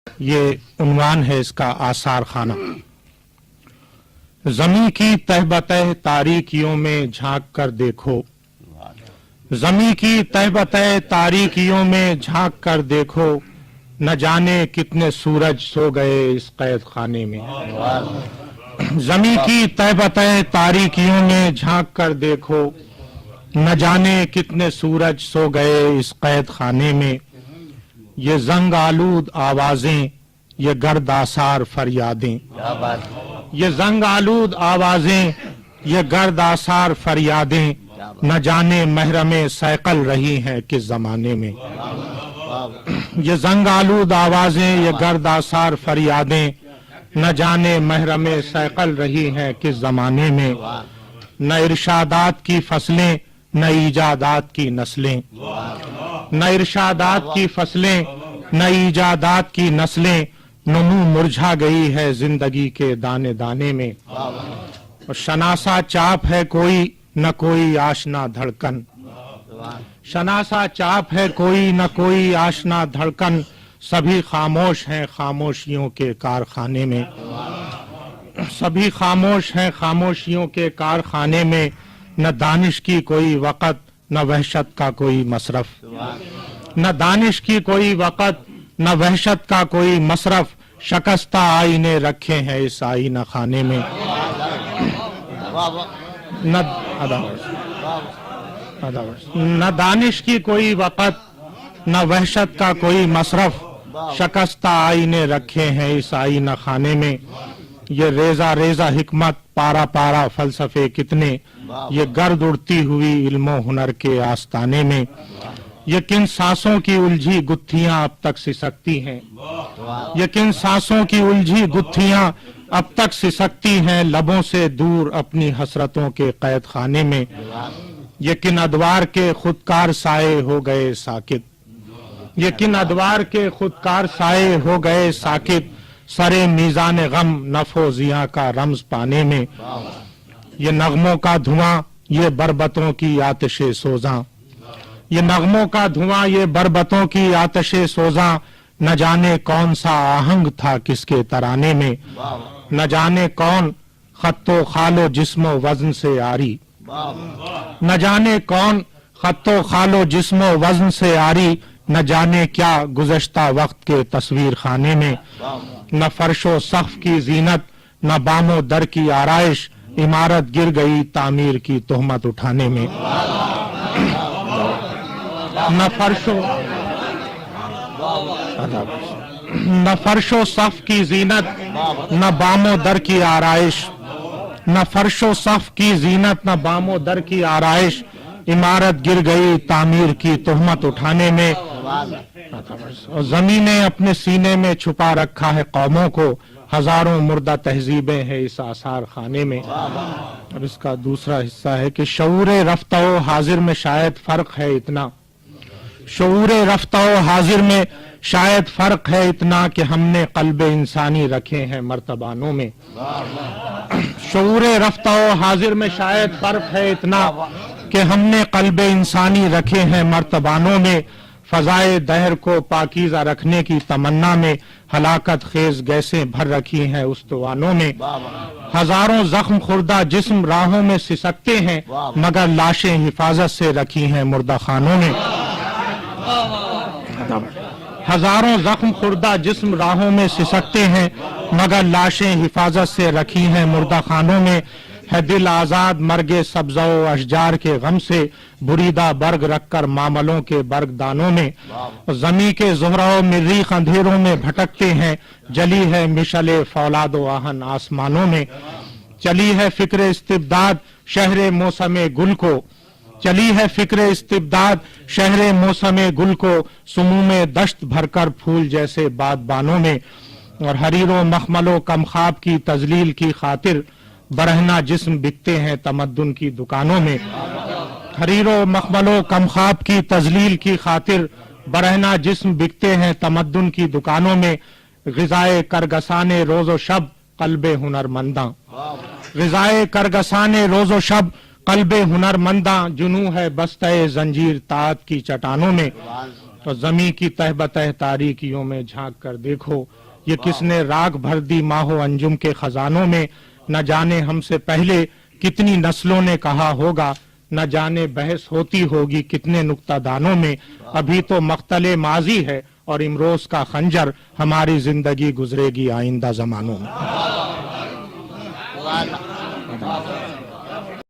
یہ عنوان ہے اس کا آثار خانہ۔ زمیں کی تہ بتہ تاریکیوں میں جھانک کر دیکھو، زمیں کی تہ بتہ تاریکیوں میں جھانک کر دیکھو، نہ جانے کتنے سورج سو گئے اس قید خانے میں۔ زمیں کی تہ بتہ تاریکیوں میں جھانک کر دیکھو، نہ جانے کتنے سورج سو گئے اس قید خانے میں۔ یہ زنگ آلود آوازیں، یہ گرد آثار فریادیں، یہ زنگ آلود آوازیں، یہ گرد آثار فریادیں، نہ جانے محرم سیقل رہی ہیں کس زمانے میں۔ یہ زنگ آلود آوازیں، یہ گرد آثار فریادیں، نہ جانے محرم سیقل رہی ہیں کس زمانے میں۔ نہ ارشادات کی فصلیں، نہ ایجادات کی نسلیں، نہ ارشادات کی فصلیں، نہ ایجادات کی نسلیں، نمو مرجھا گئی ہے زندگی کے دانے دانے میں۔ اور شناسا چاپ ہے کوئی نہ کوئی آشنا دھڑکن، شناسا چاپ ہے کوئی نہ کوئی آشنا دھڑکن، سبھی خاموش ہیں خاموشیوں کے کارخانے میں۔ سبھی خاموش ہیں خاموشیوں کے کارخانے میں، نہ دانش کی کوئی وقت نہ وحشت کا کوئی مصرف، نہ دانش کی کوئی وقت نہ وحشت کا کوئی مصرف، شکستہ آئینے رکھے ہیں اس آئینہ خانے میں۔ نہ دانش کی کوئی وقت نہ وحشت کا کوئی مصرف، شکستہ آئینے رکھے ہیں اس آئینہ خانے میں۔ یہ ریزہ ریزہ حکمت پارا پارا فلسفے کتنے، یہ گرد اڑتی ہوئی علم و ہنر کے آستانے میں۔ یہ کن سانسوں کی الجھی گتھیاں اب تک سسکتی ہیں، یہ کن سانسوں کی الجھی گتھیاں اب تک سسکتی ہیں لبوں سے دور اپنی حسرتوں کے قید خانے میں۔ یہ کن ادوار کے خودکار سائے ہو گئے ساکت، یہ کن ادوار کے خودکار سائے ہو گئے ساکت، سرے میزان غم نفع و زیاں کا رمز پانے میں۔ یہ نغموں کا دھواں یہ بربتوں کی آتش سوزاں، یہ نغموں کا دھواں یہ بربتوں کی آتش سوزاں، نہ جانے کون سا آہنگ تھا کس کے ترانے میں، نہ جانے کون خط و خال و جسم و وزن سے آری، نہ جانے کون خط و خال و جسم و وزن سے آری، نہ جانے کیا گزشتہ وقت کے تصویر خانے میں۔ نہ فرش و سقف کی زینت نہ بام و در کی آرائش، عمارت گر گئی تعمیر کی تہمت اٹھانے میں۔ نہ فرش و سقف کی زینت نہ بام و در کی آرائش، نہ فرش و سقف کی زینت نہ بام و در کی آرائش، عمارت گر گئی تعمیر کی تہمت اٹھانے میں۔ اور زمین نے اپنے سینے میں چھپا رکھا ہے قوموں کو، ہزاروں مردہ تہذیبیں ہیں اس آثار خانے میں۔ اور اس کا دوسرا حصہ ہے کہ شعور رفتہ و حاضر میں شاید فرق ہے اتنا، شعور رفتہ و حاضر میں شاید فرق ہے اتنا کہ ہم نے قلب انسانی رکھے ہیں مرتبانوں میں۔ شعور رفتہ و حاضر میں شاید فرق ہے اتنا کہ ہم نے قلب انسانی رکھے ہیں مرتبانوں میں۔ فضائے دہر کو پاکیزہ رکھنے کی تمنا میں ہلاکت خیز گیسیں بھر رکھی ہیں استوانوں میں۔ ہزاروں زخم خوردہ جسم راہوں میں سسکتے ہیں، مگر لاشیں حفاظت سے رکھی ہیں مردہ خانوں میں۔ ہزاروں زخم خوردہ جسم راہوں میں سسکتے ہیں، مگر لاشیں حفاظت سے رکھی ہیں مردہ خانوں میں۔ ہے دل آزاد مرگ سبزہ و اشجار کے غم سے، بریدہ برگ رکھ کر معاملوں کے برگ دانوں میں۔ زمیں کے زہرہ و مریخ اندھیروں میں بھٹکتے ہیں، جلی ہے مشعل فولاد و آہن آسمانوں میں۔ چلی ہے فکر استبداد شہر موسم گل کو، چلی ہے فکر استبداد شہر موسم گل کو، سموم دشت بھر کر پھول جیسے بادبانوں میں۔ اور حریر و مخمل و کمخاب کی تذلیل کی خاطر برہنہ جسم بکتے ہیں تمدن کی دکانوں میں۔ حریر و مخمل و کمخاب کی تذلیل کی خاطر برہنہ جسم بکتے ہیں تمدن کی دکانوں میں۔ غذائے کرگسان روز و شب قلب ہنر منداں، غذائے کرگسان روز و شب قلب ہنر منداں، جنوں ہے بستہ زنجیر طاعت کی چٹانوں میں۔ تو زمیں کی تہ بتہ تاریکیوں میں جھانک کر دیکھو یہ کس نے راگ بھر دی ماہ و انجم کے خزانوں میں، نہ جانے ہم سے پہلے کتنی نسلوں نے کہا ہوگا، نہ جانے بحث ہوتی ہوگی کتنے نکتہ دانوں میں، ابھی تو مقتل ماضی ہے اور امروز کا خنجر، ہماری زندگی گزرے گی آئندہ زمانوں میں۔